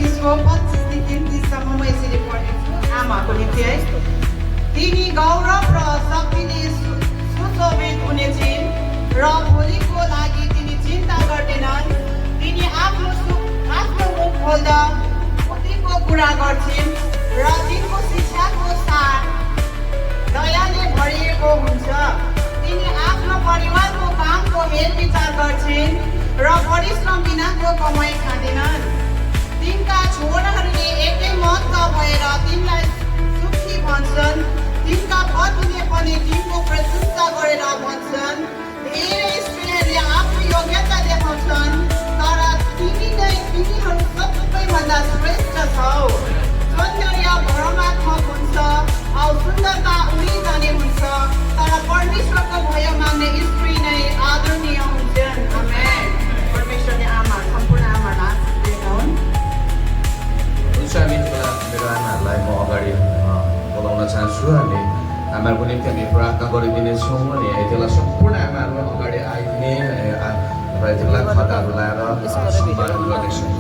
ईश्वर 25 देखि 30 सम्म म यसरी पढ्नेछु आमाको निम्ति है। तिनी गौरव र शक्तिले सुशोभित हुने छिन् र भोलिको लागि तिनी चिन्ता गर्दैनन्। तिनी आफ्नो मुख खोल्दा बुद्धिको कुरा गर्छिन् र तिनको शिक्षाको सार दयाले भरिएको हुन्छ। तिनी आफ्नो परिवारको कामको हेरविचार गर्छिन् र परिश्रम बिनाको कमाइ खाँदैनन्। तिनका छोराहरूले एकै मतका भएर तिनलाई सुखी भन्छन्। तिनका पत्नीले पनि तिनको प्रशंसा गरेर भन्छन्। धेरै स्त्रीहरूले आफ्नो योग्यता देखाउँछन् तर तिनीहरू सबैभन्दा श्रेष्ठ छौ। सौन्दर्य भ्रमात्मक हुन्छ औ सुन्दरता उडी जाने हुन्छ तर परमेश्वरको भय मान्ने स्त्री नै आदरणीय हुन्छन्। आमेन। परमेश्वरले सम्पूर्ण आमालाई आशीष दिउन्। हुन्छ, हामी मेरो आमाहरूलाई म अगाडि बोलाउन चाहन्छु। हामी आमाहरूको निम्ति हामी प्रार्थना गरिदिनेछौँ अनि यति बेला सम्पूर्ण आमाहरू अगाडि आइदिने र यति बेला खदाहरू लाएर सम्मान गर्नेछौँ।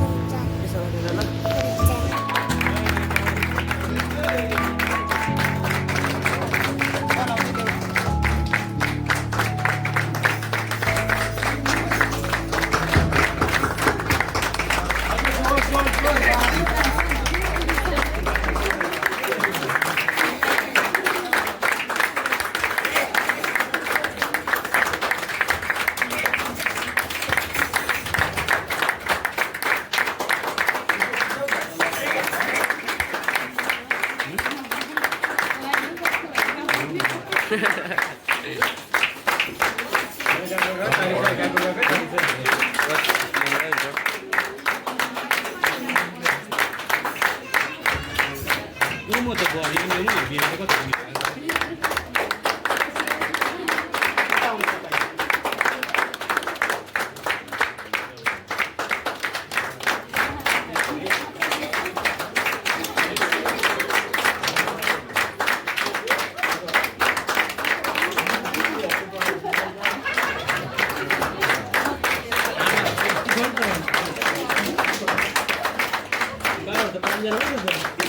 Claro, te ponen de nuevo.